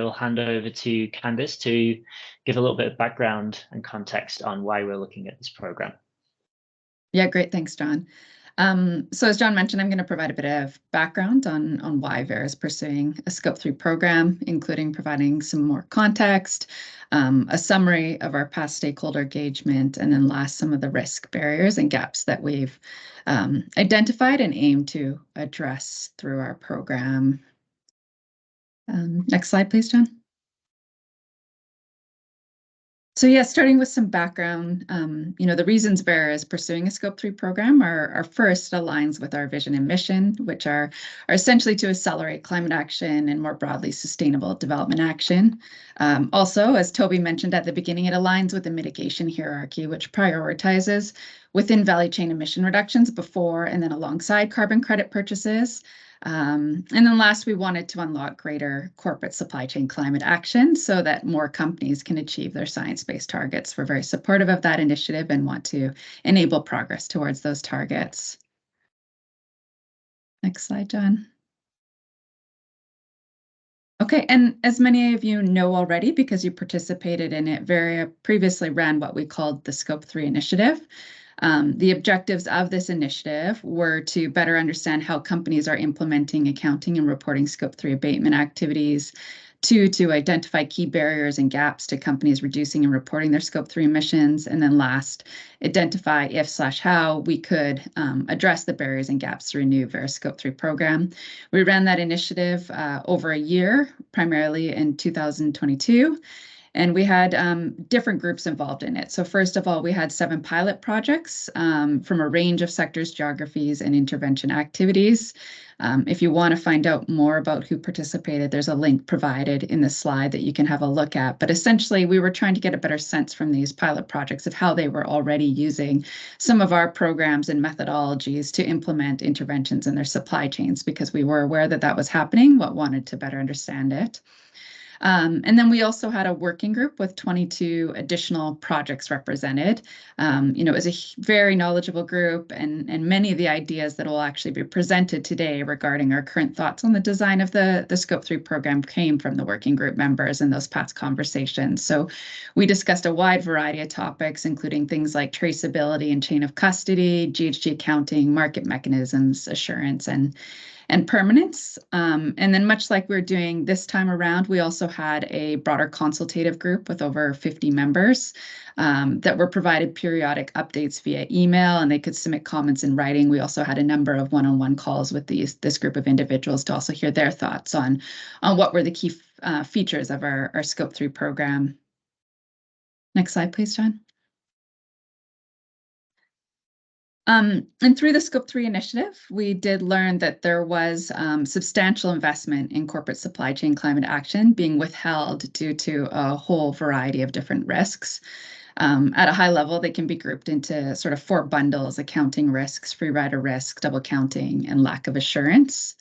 I'll hand over to Candice to give a little bit of background and context on why we're looking at this program. Yeah, great. Thanks, John. So as John mentioned, I'm going to provide a bit of background on why VERA is pursuing a Scope 3 program, including providing some more context, a summary of our past stakeholder engagement, and then last, some of the risk barriers and gaps that we've identified and aim to address through our program. Next slide, please, John. So yeah, starting with some background, the reasons VERA is pursuing a Scope 3 program are first aligns with our vision and mission, which are essentially to accelerate climate action and more broadly sustainable development action. Also, as Toby mentioned at the beginning, it aligns with the mitigation hierarchy, which prioritizes within value chain emission reductions before and then alongside carbon credit purchases. And then last, we wanted to unlock greater corporate supply chain climate action so that more companies can achieve their science-based targets. We're very supportive of that initiative and want to enable progress towards those targets. Next slide, John. Okay, and as many of you know already, because you participated in it, VERA previously ran what we called the Scope 3 initiative. The objectives of this initiative were to better understand how companies are implementing accounting and reporting Scope 3 abatement activities, to identify key barriers and gaps to companies reducing and reporting their Scope 3 emissions, and then last, identify if/how we could address the barriers and gaps through a new VERA Scope 3 program. We ran that initiative over a year, primarily in 2022. And we had different groups involved in it. So first of all, we had 7 pilot projects from a range of sectors, geographies, and intervention activities. If you want to find out more about who participated, there's a link provided in the slide that you can have a look at. But essentially, we were trying to get a better sense from these pilot projects of how they were already using some of our programs and methodologies to implement interventions in their supply chains, because we were aware that that was happening, but wanted to better understand it. And then we also had a working group with 22 additional projects represented. It was a very knowledgeable group, and many of the ideas that will actually be presented today regarding our current thoughts on the design of the Scope 3 program came from the working group members in those past conversations. So we discussed a wide variety of topics, including things like traceability and chain of custody, GHG accounting, market mechanisms, assurance, and permanence. And then much like we're doing this time around, we also had a broader consultative group with over 50 members that were provided periodic updates via email, and they could submit comments in writing. We also had a number of one-on-one calls with this group of individuals to also hear their thoughts on what were the key features of our Scope 3 program. Next slide, please, John. And through the Scope 3 initiative, we did learn that there was substantial investment in corporate supply chain climate action being withheld due to a whole variety of different risks. At a high level, they can be grouped into sort of 4 bundles: accounting risks, free rider risk, double counting, and lack of assurance.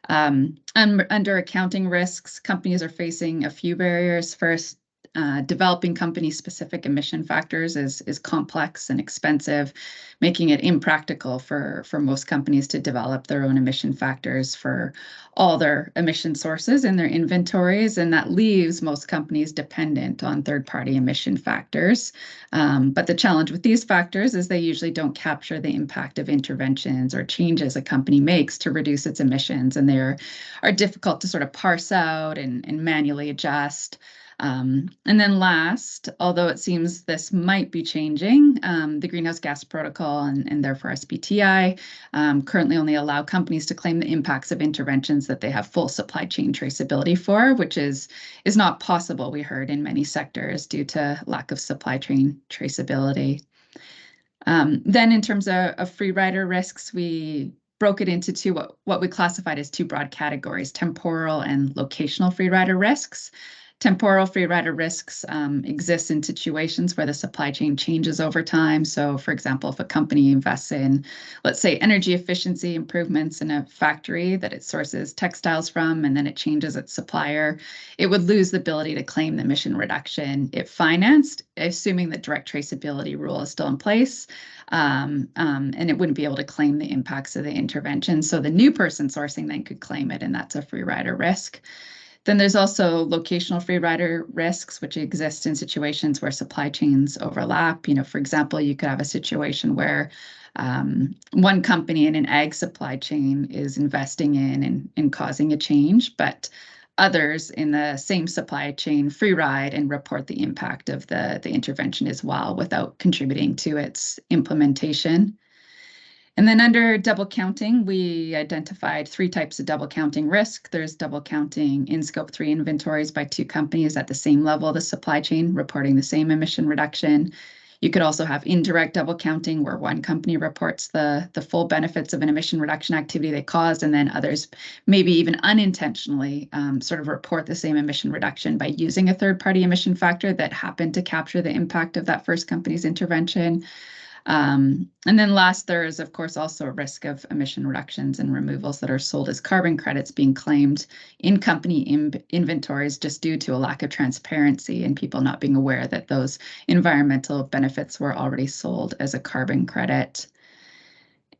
And under accounting risks, companies are facing a few barriers. First, developing company-specific emission factors is complex and expensive, making it impractical for most companies to develop their own emission factors for all their emission sources in their inventories, and that leaves most companies dependent on third-party emission factors. But the challenge with these factors is they usually don't capture the impact of interventions or changes a company makes to reduce its emissions, and they are difficult to sort of parse out and manually adjust. And then last, although it seems this might be changing, the Greenhouse Gas Protocol and therefore SBTI currently only allow companies to claim the impacts of interventions that they have full supply chain traceability for, which is not possible, we heard, in many sectors due to lack of supply chain traceability. Then in terms of free rider risks, we broke it into what we classified as 2 broad categories: temporal and locational free rider risks. Temporal free rider risks exist in situations where the supply chain changes over time. So, for example, if a company invests in, let's say, energy efficiency improvements in a factory that it sources textiles from, and then it changes its supplier, it would lose the ability to claim the emission reduction it financed, assuming that direct traceability rule is still in place. And it wouldn't be able to claim the impacts of the intervention. So the new person sourcing then could claim it, and that's a free rider risk. Then there's also locational free rider risks, which exist in situations where supply chains overlap. For example, you could have a situation where one company in an ag supply chain is investing in and causing a change, but others in the same supply chain free ride and report the impact of the intervention as well without contributing to its implementation. And then under double counting, we identified 3 types of double counting risk. There's double counting in scope 3 inventories by 2 companies at the same level of the supply chain reporting the same emission reduction. You could also have indirect double counting where one company reports the full benefits of an emission reduction activity they caused, and then others maybe even unintentionally sort of report the same emission reduction by using a third-party emission factor that happened to capture the impact of that first company's intervention. And then last, there is, of course, also a risk of emission reductions and removals that are sold as carbon credits being claimed in company inventories just due to a lack of transparency and people not being aware that those environmental benefits were already sold as a carbon credit.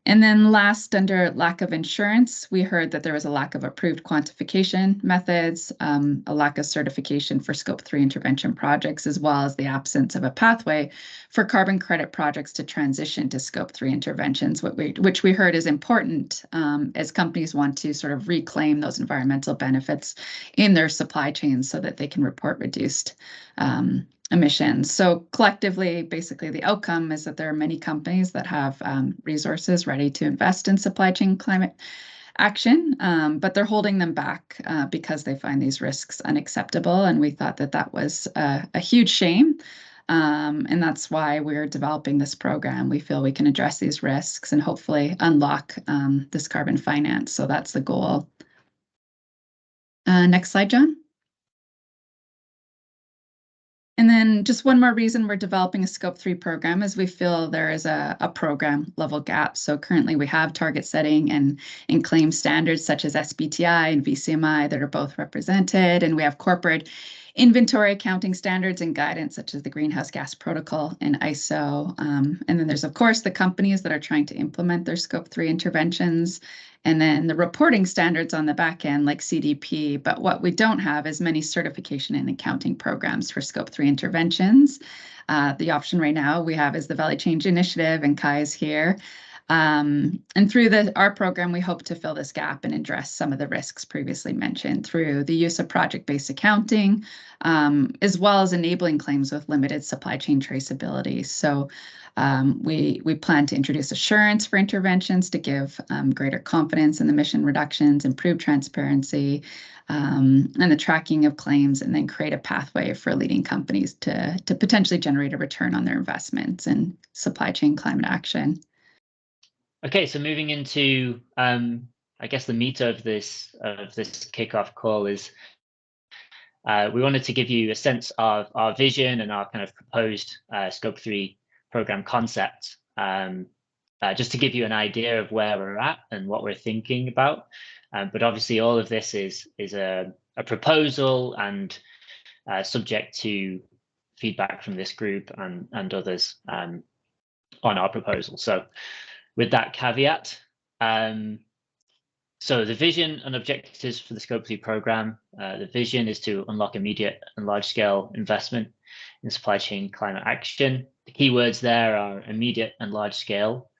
And then last, under lack of insurance, we heard that there was a lack of approved quantification methods, a lack of certification for scope 3 intervention projects, as well as the absence of a pathway for carbon credit projects to transition to scope 3 interventions, which we heard is important as companies want to sort of reclaim those environmental benefits in their supply chains so that they can report reduced emissions. So collectively, basically, the outcome is that there are many companies that have resources ready to invest in supply chain climate action, but they're holding them back because they find these risks unacceptable. And we thought that that was a huge shame. And that's why we're developing this program. We feel we can address these risks and hopefully unlock this carbon finance. So that's the goal. Next slide, John. And then just one more reason we're developing a scope 3 program is we feel there is a program level gap. So currently we have target setting and claim standards such as SBTI and VCMI that are both represented. And we have corporate inventory accounting standards and guidance such as the Greenhouse Gas Protocol and ISO. And then there's, of course, the companies that are trying to implement their scope 3 interventions. And then the reporting standards on the back end like CDP, but what we don't have is many certification and accounting programs for scope 3 interventions. The option right now we have is the Valley Change Initiative, and Kai is here. And through our program, we hope to fill this gap and address some of the risks previously mentioned through the use of project-based accounting, as well as enabling claims with limited supply chain traceability. So we plan to introduce assurance for interventions to give greater confidence in the emission reductions, improve transparency, and the tracking of claims, and then create a pathway for leading companies to potentially generate a return on their investments in supply chain climate action. Okay, so moving into, I guess the meat of this kickoff call is we wanted to give you a sense of our vision and our kind of proposed Scope 3 program concept, just to give you an idea of where we're at and what we're thinking about. But obviously, all of this is a proposal and subject to feedback from this group and others on our proposal. So, with that caveat, so the vision and objectives for the Scope 3 program, the vision is to unlock immediate and large-scale investment in supply chain climate action. The key words there are immediate and large-scale,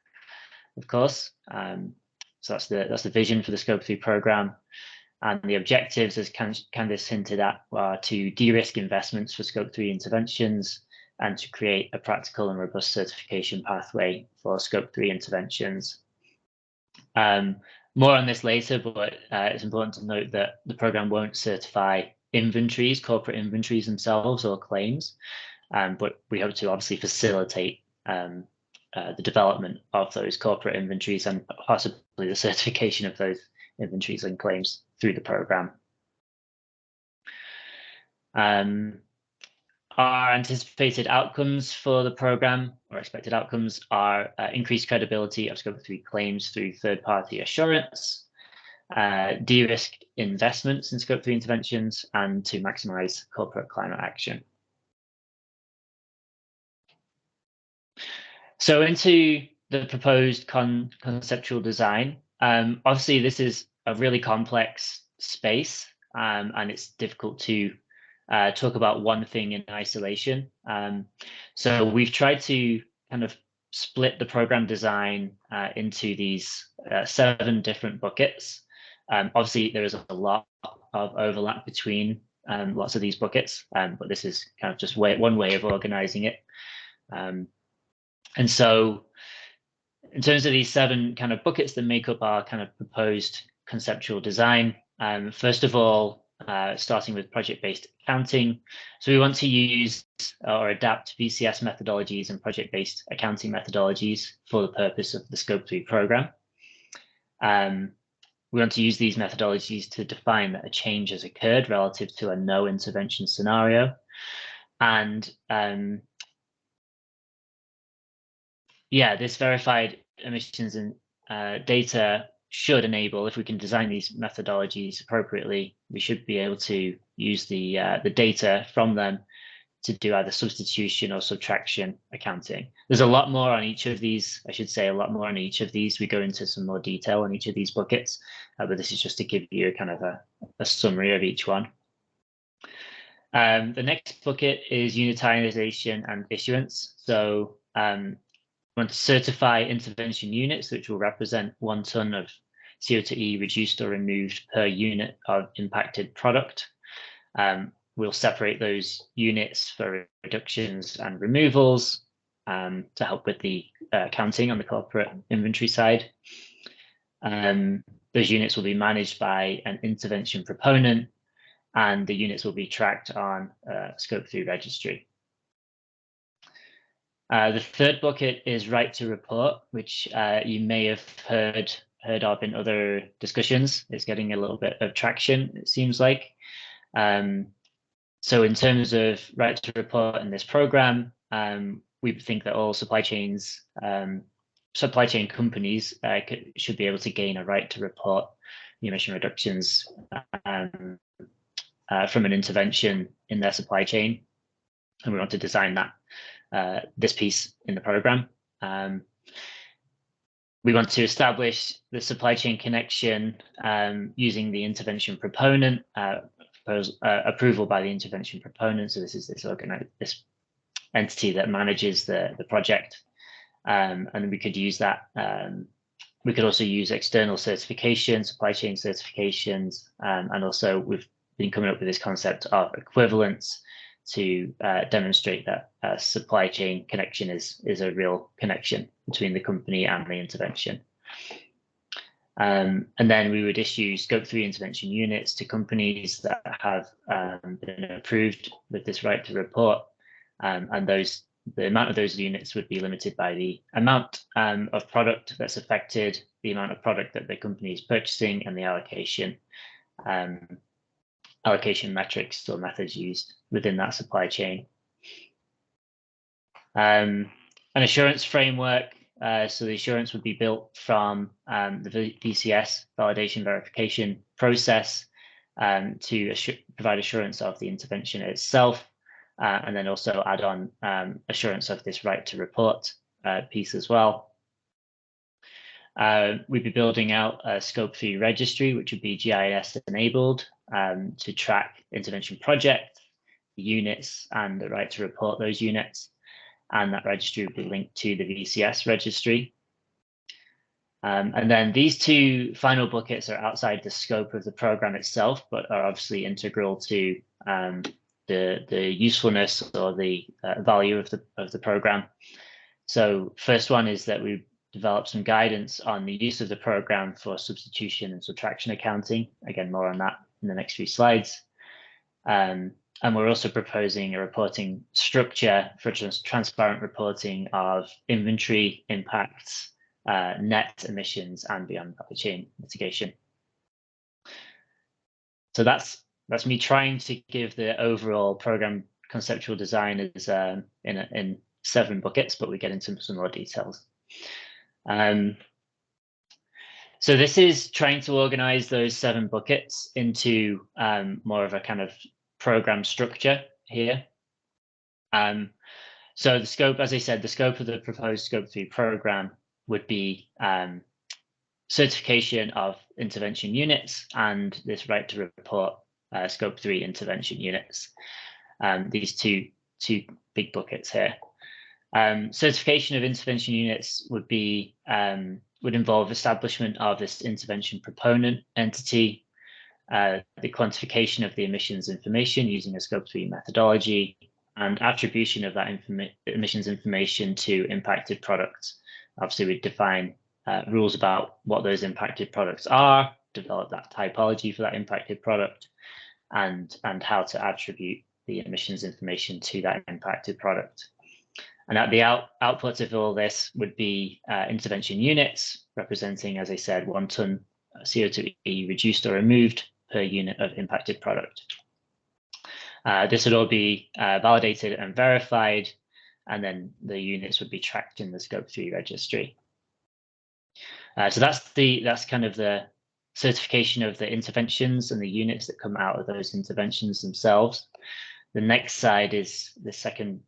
of course. So that's the vision for the Scope 3 program. And the objectives, as Candice hinted at, are to de-risk investments for Scope 3 interventions and to create a practical and robust certification pathway for Scope 3 interventions. More on this later, but it's important to note that the program won't certify inventories, corporate inventories themselves or claims, but we hope to obviously facilitate the development of those corporate inventories and possibly the certification of those inventories and claims through the program. Our anticipated outcomes for the program, or expected outcomes, are increased credibility of Scope 3 claims through third-party assurance, de-risk investments in Scope 3 interventions, and to maximize corporate climate action. So into the proposed conceptual design. Obviously, this is a really complex space, and it's difficult to talk about one thing in isolation. So we've tried to kind of split the program design into these 7 different buckets. Obviously, there is a lot of overlap between lots of these buckets, but this is kind of just one way of organizing it. And so in terms of these 7 kind of buckets that make up our kind of proposed conceptual design, first of all, starting with project-based accounting. So we want to use or adapt VCS methodologies and project-based accounting methodologies for the purpose of the Scope 3 program. We want to use these methodologies to define that a change has occurred relative to a no intervention scenario. And yeah, this verified emissions and data should enable, if we can design these methodologies appropriately, we should be able to use the data from them to do either substitution or subtraction accounting. There's a lot more on each of these. I should say a lot more on each of these. We go into some more detail on each of these buckets, but this is just to give you a kind of a summary of each one. The next bucket is unitization and issuance. So we want to certify intervention units, which will represent 1 ton of CO2e reduced or removed per unit of impacted product. We'll separate those units for reductions and removals to help with the accounting on the corporate inventory side. Those units will be managed by an intervention proponent, and the units will be tracked on Scope 3 registry. The third bucket is right to report, which you may have heard of in other discussions. It's getting a little bit of traction, it seems like. So in terms of right to report in this program, we think that all supply chain companies should be able to gain a right to report the emission reductions from an intervention in their supply chain. And we want to design that this piece in the program. We want to establish the supply chain connection using the intervention proponent, approval by the intervention proponent. So this is this entity that manages the project, and we could use that. We could also use external certification, supply chain certifications, and also we've been coming up with this concept of equivalence to demonstrate that supply chain connection is a real connection between the company and the intervention. And then we would issue Scope 3 intervention units to companies that have been approved with this right to report, and the amount of those units would be limited by the amount of product that's affected, the amount of product that the company is purchasing, and the allocation metrics or methods used within that supply chain. An assurance framework. So the assurance would be built from the VCS validation verification process to provide assurance of the intervention itself, and then also add on assurance of this right to report piece as well. We'd be building out a Scope 3 registry, which would be GIS enabled to track intervention projects, the units, and the right to report those units. And that registry would be linked to the VCS registry. And then these 2 final buckets are outside the scope of the program itself, but are obviously integral to the usefulness or the value of the program. So first one is that we developed some guidance on the use of the program for substitution and subtraction accounting. Again, more on that in the next few slides. And we're also proposing a reporting structure for transparent reporting of inventory impacts, net emissions, and beyond value chain mitigation. So that's me trying to give the overall program conceptual design as in 7 buckets, but we get into some more details. So this is trying to organize those 7 buckets into more of a kind of program structure here. So the scope, as I said, the scope of the proposed Scope 3 program would be certification of intervention units and this right to report Scope 3 intervention units. These two big buckets here. Certification of intervention units would involve establishment of this intervention proponent entity, the quantification of the emissions information using a Scope 3 methodology, and attribution of that emissions information to impacted products. Obviously, we define rules about what those impacted products are, develop that typology for that impacted product, and how to attribute the emissions information to that impacted product. And at the output of all this would be intervention units representing, as I said, 1 ton CO2e reduced or removed per unit of impacted product. This would all be validated and verified, and then the units would be tracked in the Scope 3 registry. So that's kind of the certification of the interventions and the units that come out of those interventions themselves. The next side is the second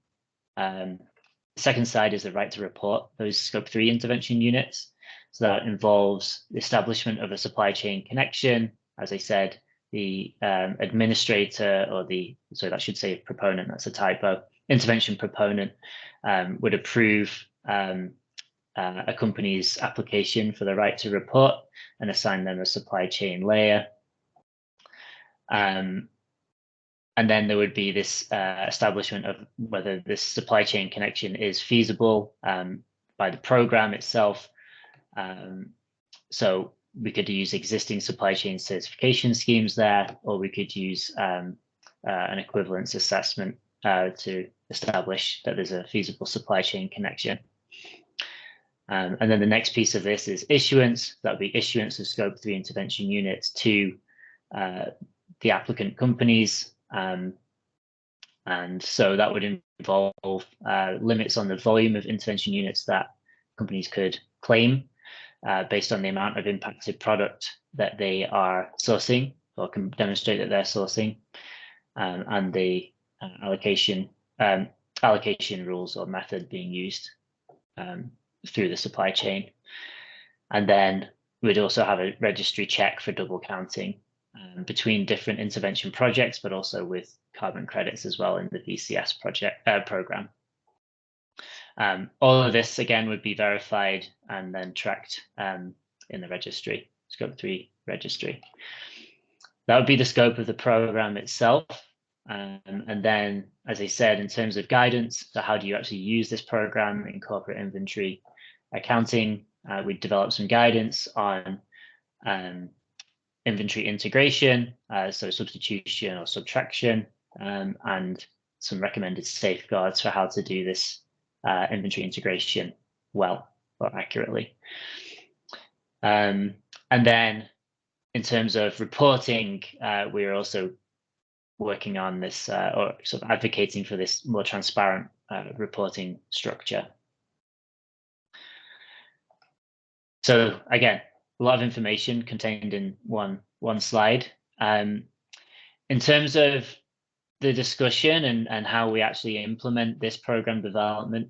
side is the right to report those Scope 3 intervention units. So that involves the establishment of a supply chain connection. As I said, the administrator, or sorry, that should say proponent, that's a typo, intervention proponent would approve a company's application for the right to report and assign them a supply chain layer. And then there would be this establishment of whether this supply chain connection is feasible by the program itself. So we could use existing supply chain certification schemes there, or we could use an equivalence assessment to establish that there's a feasible supply chain connection. And then the next piece of this is issuance. That would be issuance of Scope 3 intervention units to the applicant companies. And so that would involve limits on the volume of intervention units that companies could claim based on the amount of impacted product that they are sourcing or can demonstrate that they're sourcing, and the allocation rules or method being used through the supply chain. And then we'd also have a registry check for double counting between different intervention projects, but also with carbon credits as well in the VCS program. All of this again would be verified and then tracked in the registry, Scope 3 registry. That would be the scope of the program itself. And then, as I said, in terms of guidance, so how do you actually use this program in corporate inventory accounting? We developed some guidance on inventory integration, so substitution or subtraction, and some recommended safeguards for how to do this inventory integration well or accurately. And then in terms of reporting, we're also working on this or sort of advocating for this more transparent reporting structure. So again, a lot of information contained in one slide. In terms of the discussion and how we actually implement this program development,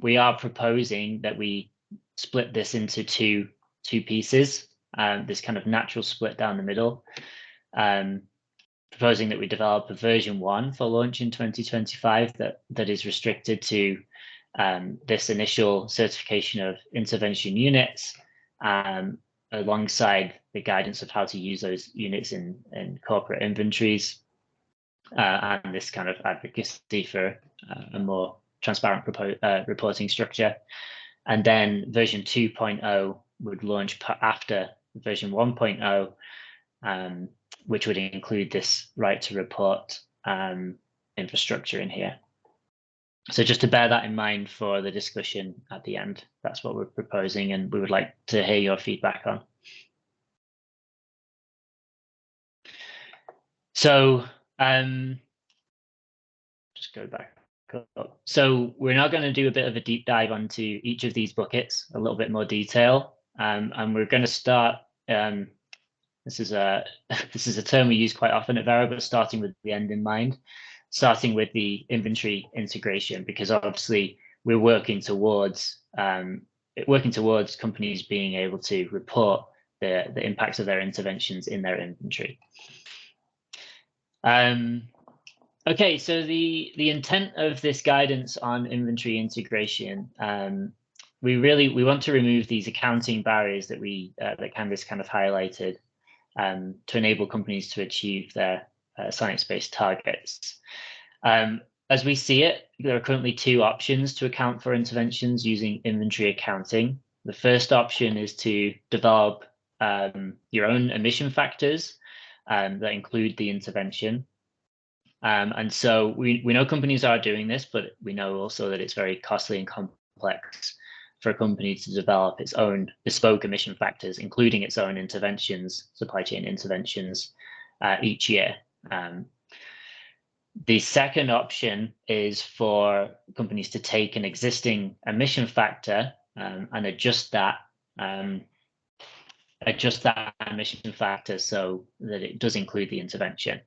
we are proposing that we split this into two pieces, this kind of natural split down the middle, proposing that we develop a version 1 for launch in 2025 that is restricted to this initial certification of intervention units, alongside the guidance of how to use those units in corporate inventories, and this kind of advocacy for a more transparent reporting structure. And then version 2.0 would launch after version 1.0, which would include this right to report infrastructure in here. So just to bear that in mind for the discussion at the end, that's what we're proposing, and we would like to hear your feedback on. So just go back up. So we're now going to do a bit of a deep dive onto each of these buckets, a little bit more detail, and we're going to start. This is a term we use quite often at Vera, but starting with the end in mind, starting with the inventory integration, because obviously we're working towards companies being able to report the impacts of their interventions in their inventory. Okay, so the intent of this guidance on inventory integration, we want to remove these accounting barriers that that Candice kind of highlighted, to enable companies to achieve their science-based targets. As we see it, there are currently two options to account for interventions using inventory accounting. The first option is to develop your own emission factors that include the intervention. And so we know companies are doing this, but we know also that it's very costly and complex for a company to develop its own bespoke emission factors, including its own interventions, supply chain interventions, each year. The second option is for companies to take an existing emission factor and adjust that emission factor so that it does include the intervention.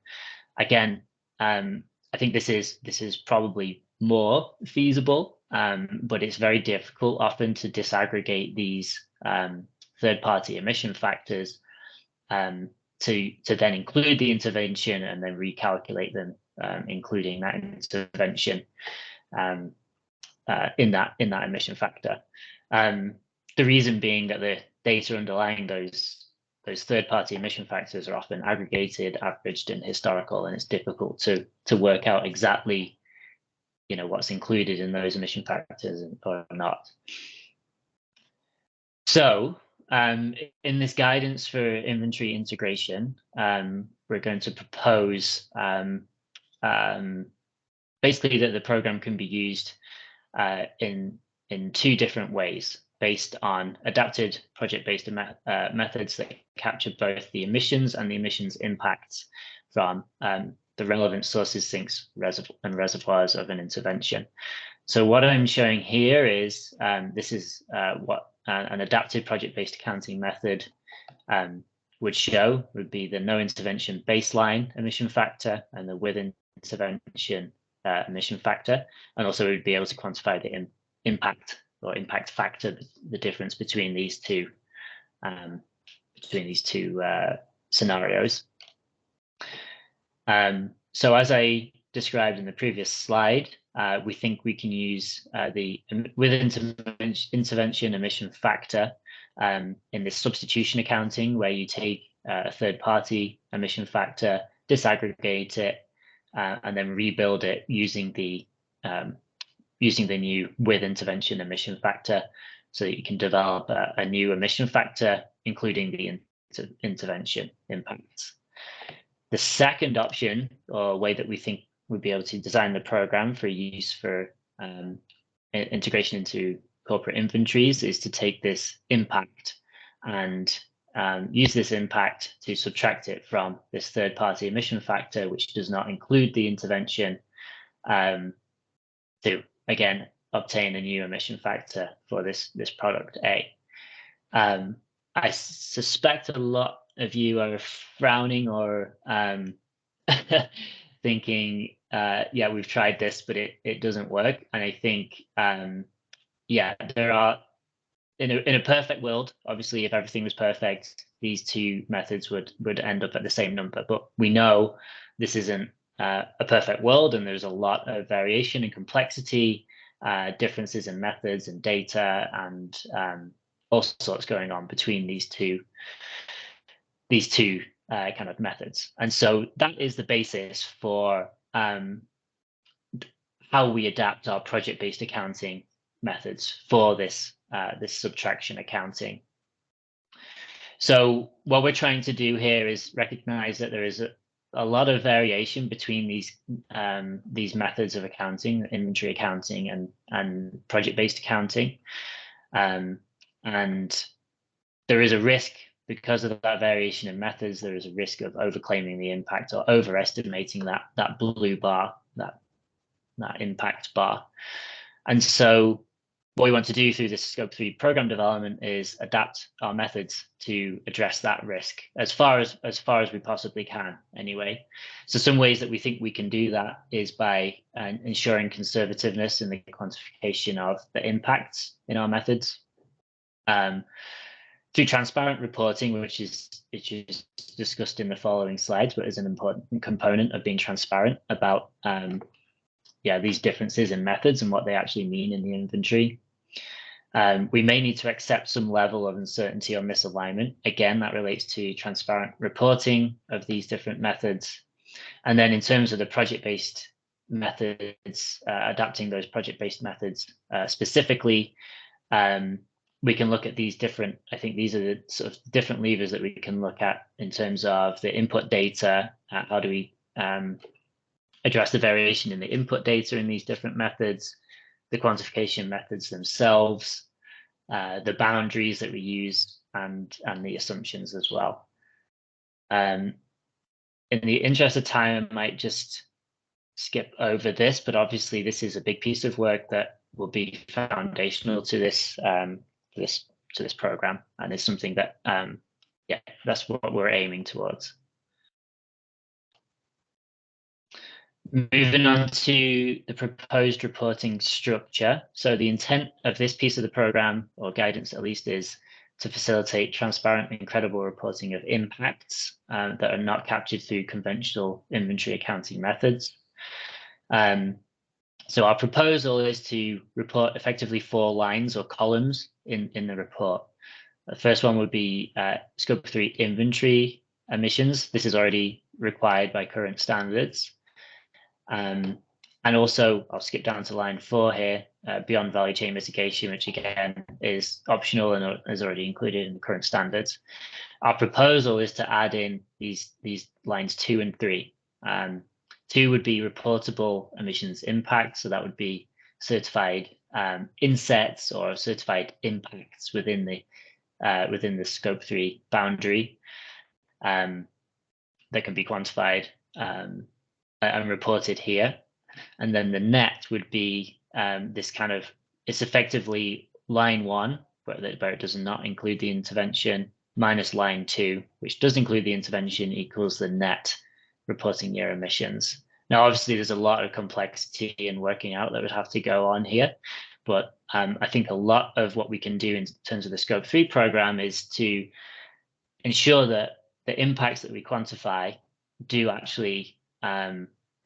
Again, I think this is probably more feasible, but it's very difficult often to disaggregate these third-party emission factors to then include the intervention and then recalculate them, including that intervention in that emission factor. The reason being that the data underlying those third-party emission factors are often aggregated, averaged, and historical, and it's difficult to work out exactly, what's included in those emission factors or not. So, in this guidance for inventory integration, we're going to propose basically that the program can be used in two different ways, based on adapted project-based methods that capture both the emissions and the emissions impacts from the relevant sources, sinks, and reservoirs of an intervention. So what I'm showing here is this is what an adapted project-based accounting method would be the no intervention baseline emission factor and the with intervention emission factor, and also we'd be able to quantify the impact or impact factor, the difference between these two scenarios. So as I described in the previous slide, we think we can use the with intervention emission factor in this substitution accounting, where you take a third-party emission factor, disaggregate it, and then rebuild it using the new with intervention emission factor, so that you can develop a new emission factor, including the intervention impacts. The second option, or way that we think we'd be able to design the program for use for integration into corporate inventories, is to take this impact and use this impact to subtract it from this third-party emission factor, which does not include the intervention, to again obtain a new emission factor for this product A. I suspect a lot of you are frowning or thinking, yeah, we've tried this, but it doesn't work. And I think, yeah, there are, in a perfect world, obviously, if everything was perfect, these two methods would end up at the same number. But we know this isn't a perfect world, and there's a lot of variation and complexity, differences in methods and data, and all sorts going on between these two kind of methods. And so that is the basis for how we adapt our project-based accounting methods for this subtraction accounting. So what we're trying to do here is recognize that there is a lot of variation between these methods of accounting, inventory accounting and project-based accounting, and there is a risk, because of that variation in methods, there is a risk of overclaiming the impact or overestimating that blue bar, that impact bar. And so what we want to do through this Scope 3 program development is adapt our methods to address that risk as far as we possibly can, anyway. So some ways that we think we can do that is by ensuring conservativeness in the quantification of the impacts in our methods, through transparent reporting, which is discussed in the following slides, but is an important component of being transparent about these differences in methods and what they actually mean in the inventory. We may need to accept some level of uncertainty or misalignment. Again, that relates to transparent reporting of these different methods. And then in terms of the project-based methods, adapting those project-based methods specifically, we can look at these different, I think these are the sort of different levers that we can look at in terms of the input data. How do we address the variation in the input data in these different methods, the quantification methods themselves, the boundaries that we use, and the assumptions as well. In the interest of time, I might just skip over this, but obviously this is a big piece of work that will be foundational to this this program, and it's something that that's what we're aiming towards. Moving on to the proposed reporting structure. So the intent of this piece of the program, or guidance at least, is to facilitate transparent and credible reporting of impacts that are not captured through conventional inventory accounting methods. So our proposal is to report effectively 4 lines or columns in the report. The first one would be Scope 3 inventory emissions. This is already required by current standards. And also, I'll skip down to line 4 here, beyond value chain mitigation, which again is optional and is already included in the current standards. Our proposal is to add in these lines 2 and 3. 2 would be reportable emissions impact, so that would be certified insets or certified impacts within the Scope 3 boundary that can be quantified and reported here. And then the net would be this kind of, it's effectively line 1, where it does not include the intervention, minus line 2, which does include the intervention, equals the net reporting year emissions. Now, obviously, there's a lot of complexity and working out that would have to go on here, but I think a lot of what we can do in terms of the Scope 3 program is to ensure that the impacts that we quantify do actually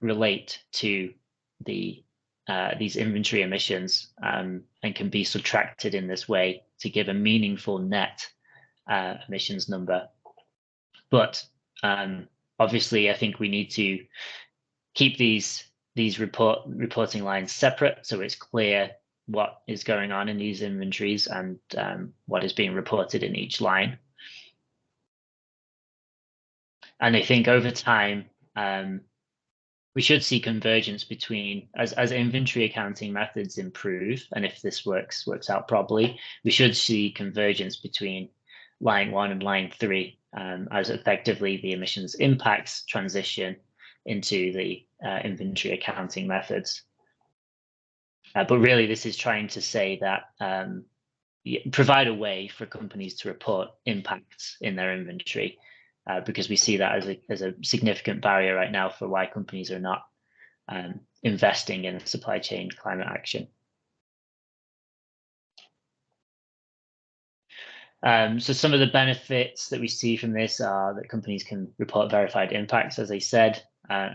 relate to these inventory emissions and can be subtracted in this way to give a meaningful net emissions number. But obviously, I think we need to keep these reporting lines separate, so it's clear what is going on in these inventories and what is being reported in each line. And I think over time, we should see convergence between, as inventory accounting methods improve, and if this works out properly, we should see convergence between line 1 and line 3 as effectively the emissions impacts transition into the inventory accounting methods. But really, this is trying to say that provide a way for companies to report impacts in their inventory, because we see that as a significant barrier right now for why companies are not investing in supply chain climate action. So some of the benefits that we see from this are that companies can report verified impacts, as I said,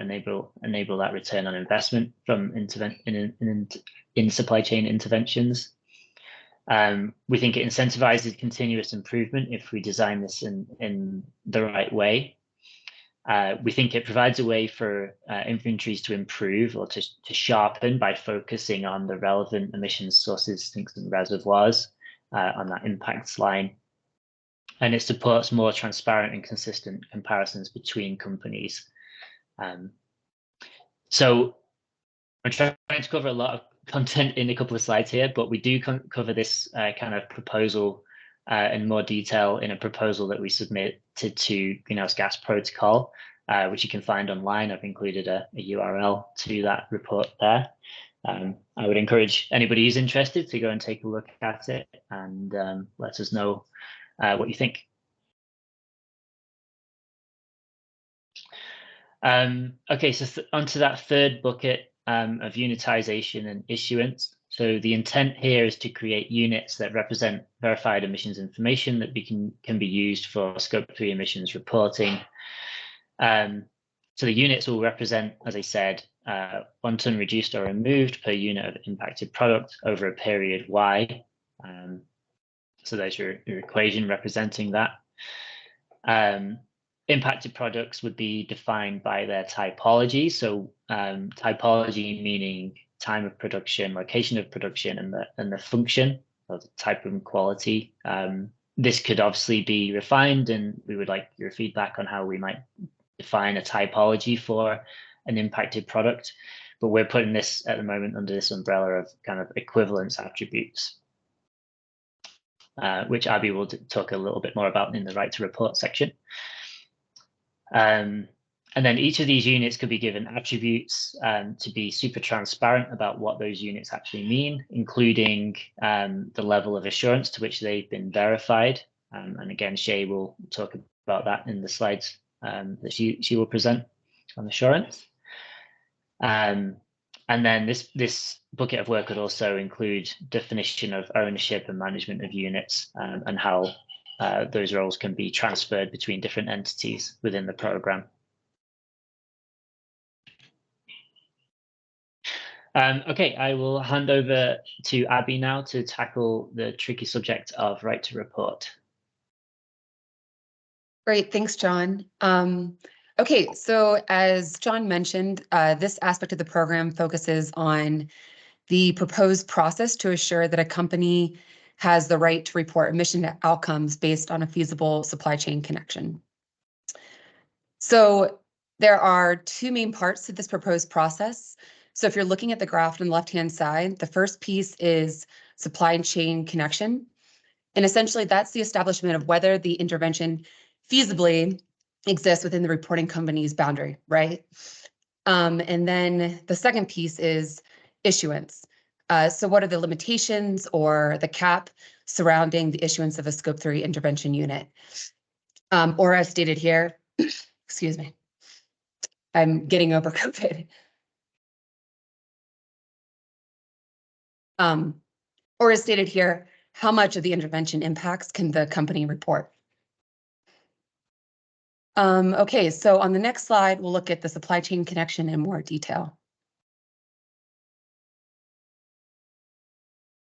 enable that return on investment from in supply chain interventions. We think it incentivizes continuous improvement if we design this in the right way. We think it provides a way for inventories to improve or to sharpen by focusing on the relevant emissions sources, sinks and reservoirs on that impacts line. And it supports more transparent and consistent comparisons between companies. So I'm trying to cover a lot of content in a couple of slides here, but we do cover this kind of proposal in more detail in a proposal that we submitted to Greenhouse Gas Protocol, which you can find online. I've included a URL to that report there. I would encourage anybody who's interested to go and take a look at it and let us know what you think. Okay, so onto that third bucket of unitization and issuance. So the intent here is to create units that represent verified emissions information that can be used for Scope 3 emissions reporting. So the units will represent, as I said, 1 ton reduced or removed per unit of impacted product over a period Y. So there's your equation representing that. Impacted products would be defined by their typology. So typology meaning time of production, location of production, and the function of the type and quality. This could obviously be refined, and we would like your feedback on how we might define a typology for an impacted product. But we're putting this at the moment under this umbrella of kind of equivalence attributes, which Abby will talk a little bit more about in the right to report section. And then each of these units could be given attributes to be super transparent about what those units actually mean, including the level of assurance to which they've been verified. And again, Shay will talk about that in the slides that she will present on assurance. And then this bucket of work would also include definition of ownership and management of units and how those roles can be transferred between different entities within the program. Okay, I will hand over to Abby now to tackle the tricky subject of right to report. Great, thanks, John. Okay, so as John mentioned, this aspect of the program focuses on the proposed process to assure that a company has the right to report emission outcomes based on a feasible supply chain connection. So there are two main parts to this proposed process. So if you're looking at the graph on the left-hand side, the first piece is supply chain connection. And essentially that's the establishment of whether the intervention feasibly exists within the reporting company's boundary, right? And then the second piece is issuance. So what are the limitations or the cap surrounding the issuance of a Scope 3 intervention unit? Or as stated here, excuse me, I'm getting over COVID. Or as stated here, how much of the intervention impacts can the company report? Okay, so on the next slide, we'll look at the supply chain connection in more detail.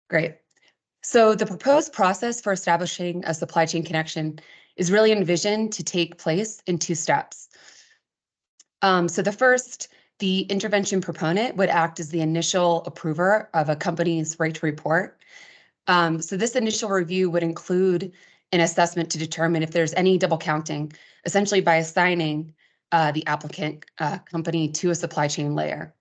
Great. So the proposed process for establishing a supply chain connection is really envisioned to take place in two steps. So the first, the intervention proponent would act as the initial approver of a company's right to report. So this initial review would include an assessment to determine if there's any double counting, essentially by assigning the applicant company to a supply chain layer.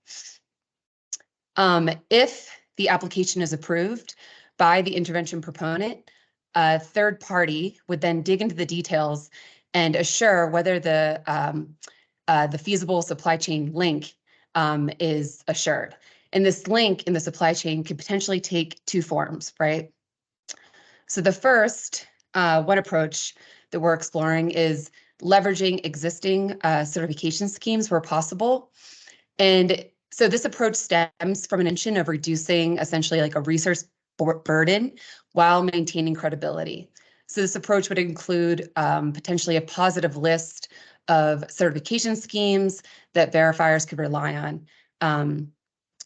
If the application is approved by the intervention proponent, a third party would then dig into the details and assure whether the feasible supply chain link is assured. And this link in the supply chain could potentially take two forms, right? So the first one approach that we're exploring is leveraging existing certification schemes where possible. And so this approach stems from an intention of reducing essentially like a resource burden while maintaining credibility. So this approach would include potentially a positive list of certification schemes that verifiers could rely on,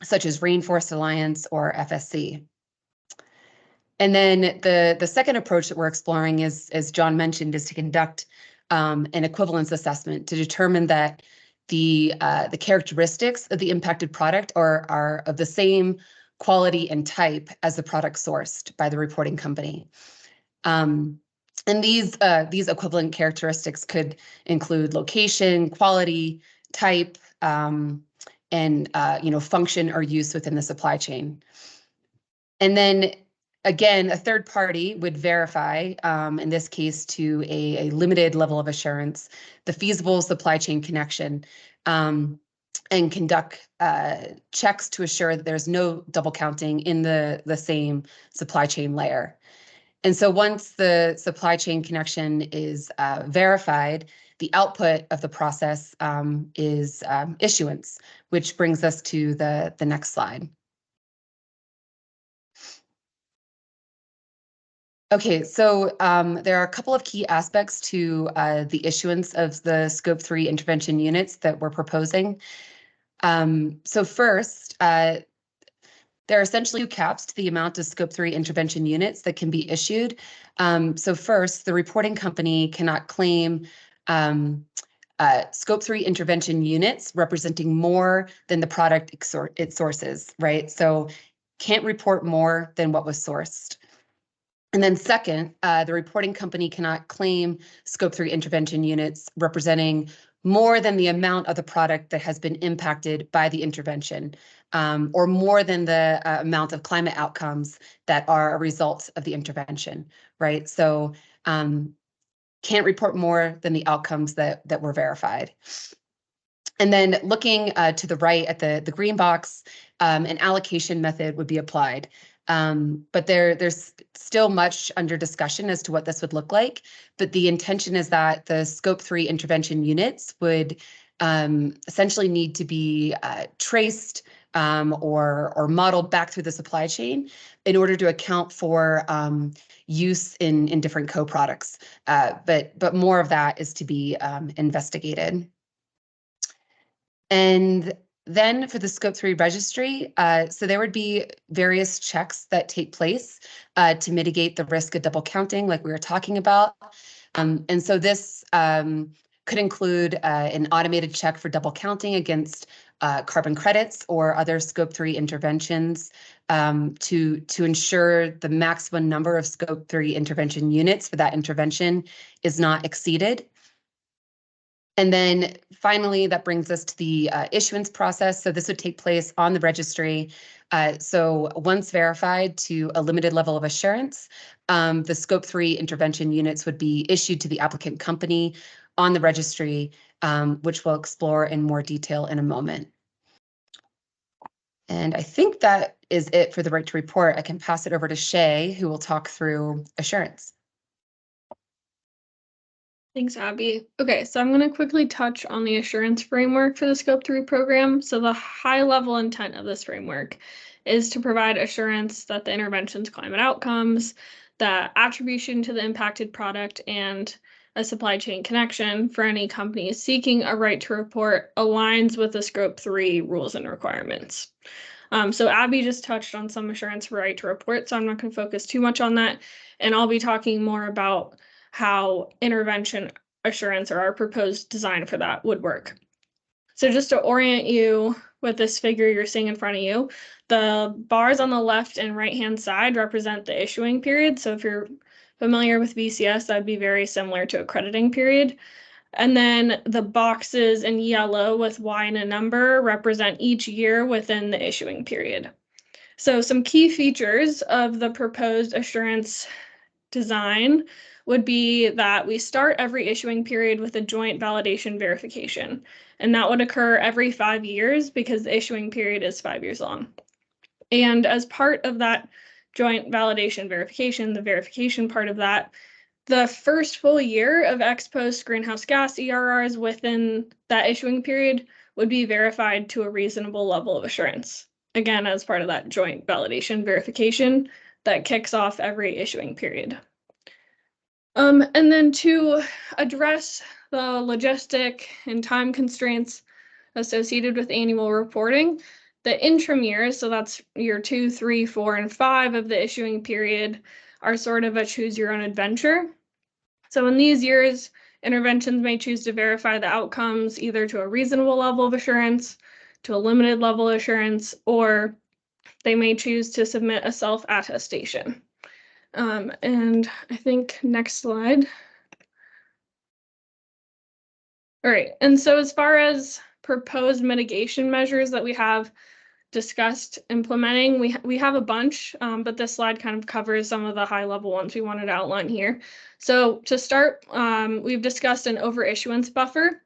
such as Rainforest Alliance or FSC. And then the second approach that we're exploring is, as John mentioned, is to conduct an equivalence assessment to determine that the characteristics of the impacted product are of the same quality and type as the product sourced by the reporting company. And these equivalent characteristics could include location, quality, type, and function or use within the supply chain. And then again, a third party would verify, in this case to a limited level of assurance, the feasible supply chain connection, and conduct checks to assure that there's no double counting in the same supply chain layer. And so once the supply chain connection is verified, the output of the process is issuance, which brings us to the next slide. Okay, so there are a couple of key aspects to the issuance of the Scope 3 intervention units that we're proposing. So first, there are essentially 2 caps to the amount of Scope 3 intervention units that can be issued. So first, the reporting company cannot claim Scope 3 intervention units representing more than the product it sources, right? So can't report more than what was sourced. And then second, the reporting company cannot claim Scope 3 intervention units representing more than the amount of the product that has been impacted by the intervention, or more than the amount of climate outcomes that are a result of the intervention, right? So can't report more than the outcomes that were verified. And then looking to the right at the green box, an allocation method would be applied. But there's still much under discussion as to what this would look like. But the intention is that the Scope 3 intervention units would essentially need to be traced or modeled back through the supply chain in order to account for use in different co-products. But more of that is to be investigated. And then for the Scope 3 registry, so there would be various checks that take place to mitigate the risk of double counting, like we were talking about. And so this could include an automated check for double counting against carbon credits or other Scope 3 interventions to ensure the maximum number of Scope 3 intervention units for that intervention is not exceeded. And then finally, that brings us to the issuance process. So this would take place on the registry. So once verified to a limited level of assurance, the Scope 3 intervention units would be issued to the applicant company on the registry, which we'll explore in more detail in a moment. And I think that is it for the right to report. I can pass it over to Shay, who will talk through assurance. Thanks, Abby. Okay, so I'm going to quickly touch on the assurance framework for the Scope 3 program. So the high-level intent of this framework is to provide assurance that the intervention's climate outcomes, the attribution to the impacted product, and a supply chain connection for any companies seeking a right to report aligns with the Scope 3 rules and requirements. So Abby just touched on some assurance for right to report, so I'm not going to focus too much on that. And I'll be talking more about how intervention assurance or our proposed design for that would work. So just to orient you with this figure you're seeing in front of you, the bars on the left and right-hand side represent the issuing period. So if you're familiar with VCS, that'd be very similar to a crediting period. And then the boxes in yellow with Y and a number represent each year within the issuing period. So some key features of the proposed assurance design would be that we start every issuing period with a joint validation verification, and that would occur every 5 years because the issuing period is 5 years long. And as part of that joint validation verification, the verification part of that, the first full year of ex-post greenhouse gas ERRs within that issuing period would be verified to a reasonable level of assurance. Again, as part of that joint validation verification that kicks off every issuing period. And then to address the logistic and time constraints associated with annual reporting, the interim years, so that's year 2, 3, 4, and 5 of the issuing period, are sort of a choose your own adventure. So in these years, interventions may choose to verify the outcomes either to a reasonable level of assurance, to a limited level of assurance, or they may choose to submit a self-attestation. And I think next slide. All right, and so as far as proposed mitigation measures that we have discussed implementing, we have a bunch, but this slide kind of covers some of the high level ones we wanted to outline here. So to start, we've discussed an overissuance buffer.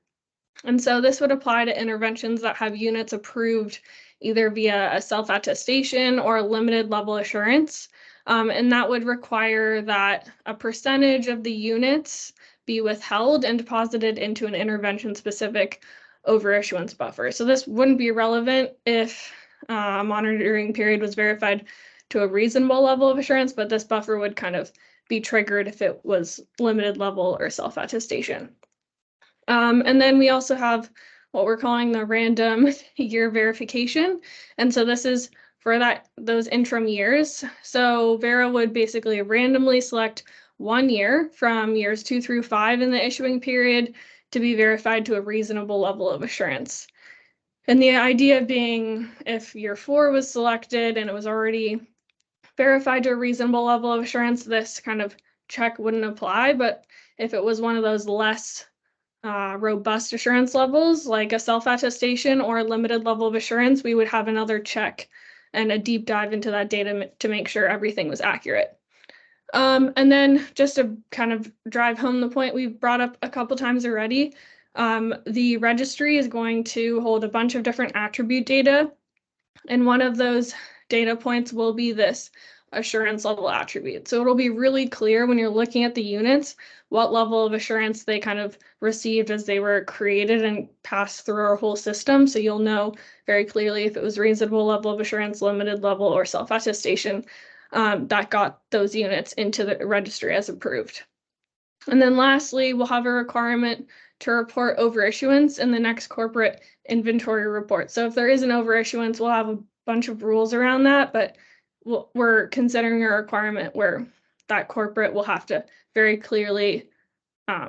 And so this would apply to interventions that have units approved either via a self-attestation or a limited level assurance. And that would require that a percentage of the units be withheld and deposited into an intervention-specific overissuance buffer. So this wouldn't be relevant if a monitoring period was verified to a reasonable level of assurance, but this buffer would kind of be triggered if it was limited level or self-attestation. And then we also have what we're calling the random year verification. And so this is for those interim years. So Vera would basically randomly select 1 year from years 2 through 5 in the issuing period to be verified to a reasonable level of assurance. And the idea being, if year 4 was selected and it was already verified to a reasonable level of assurance, this kind of check wouldn't apply. But if it was one of those less robust assurance levels, like a self-attestation or a limited level of assurance, we would have another check and a deep dive into that data to make sure everything was accurate. And then just to kind of drive home the point we've brought up a couple times already, the registry is going to hold a bunch of different attribute data. And one of those data points will be this assurance level attribute. So it'll be really clear when you're looking at the units, what level of assurance they kind of received as they were created and passed through our whole system. So you'll know very clearly if it was reasonable level of assurance, limited level, or self-attestation that got those units into the registry as approved. And then lastly, we'll have a requirement to report overissuance in the next corporate inventory report. So if there is an overissuance, we'll have a bunch of rules around that, but we're considering a requirement where that corporate will have to very clearly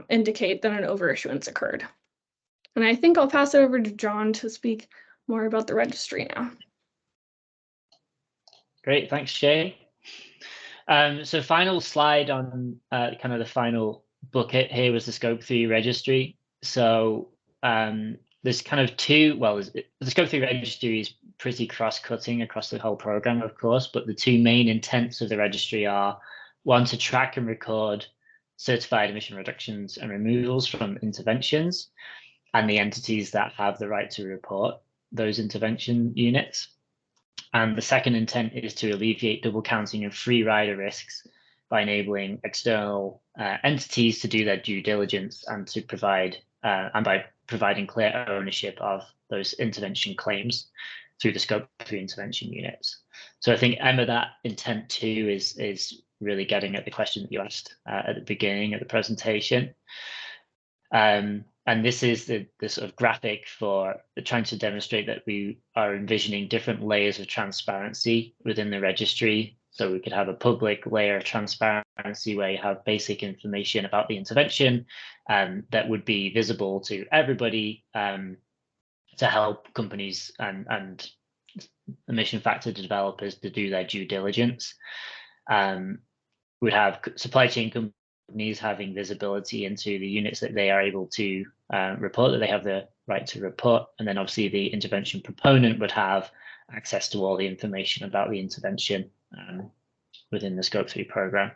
indicate that an overissuance occurred. And I think I'll pass it over to John to speak more about the registry now. Great, thanks, Shay. So final slide on kind of the final bucket here was the Scope 3 registry. So there's kind of the Scope 3 registry is pretty cross-cutting across the whole program, of course, but the two main intents of the registry are, one, to track and record certified emission reductions and removals from interventions and the entities that have the right to report those intervention units. And the second intent is to alleviate double counting and free rider risks by enabling external entities to do their due diligence and to provide and by providing clear ownership of those intervention claims through the Scope 3 intervention units. So I think, Emma, that intent too is really getting at the question that you asked at the beginning of the presentation. And this is the sort of graphic for trying to demonstrate that we are envisioning different layers of transparency within the registry. So we could have a public layer of transparency where you have basic information about the intervention that would be visible to everybody to help companies and emission factor developers to do their due diligence. We'd have supply chain companies having visibility into the units that they are able to report, that they have the right to report. And then obviously the intervention proponent would have access to all the information about the intervention within the Scope 3 program.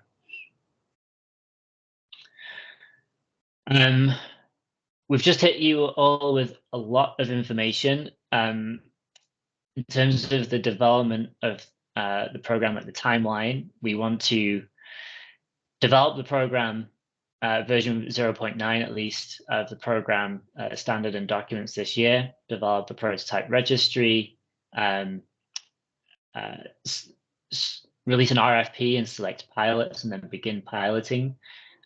We've just hit you all with a lot of information. In terms of the development of the program at the timeline, we want to develop the program version 0.9 at least of the program standard and documents this year, develop the prototype registry, release an RFP and select pilots, and then begin piloting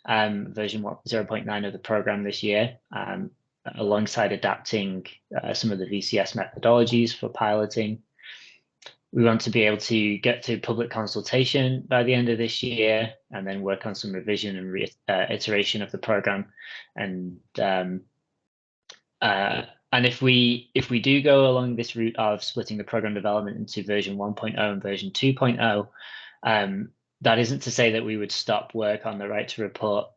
version 0.9 of the program this year, alongside adapting some of the VCS methodologies for piloting. We want to be able to get to public consultation by the end of this year, and then work on some revision and iteration of the program. And if we do go along this route of splitting the program development into version 1.0 and version 2.0, that isn't to say that we would stop work on the right to report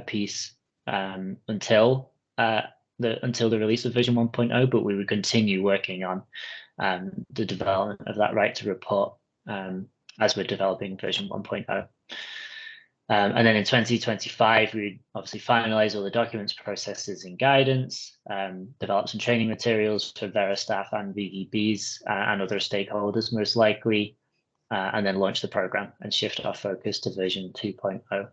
piece until the release of version 1.0, but we would continue working on the development of that right to report as we're developing version 1.0. And then in 2025, we obviously finalize all the documents, processes, and guidance, develop some training materials for Vera staff and VVBs and other stakeholders most likely, and then launch the program and shift our focus to version 2.0.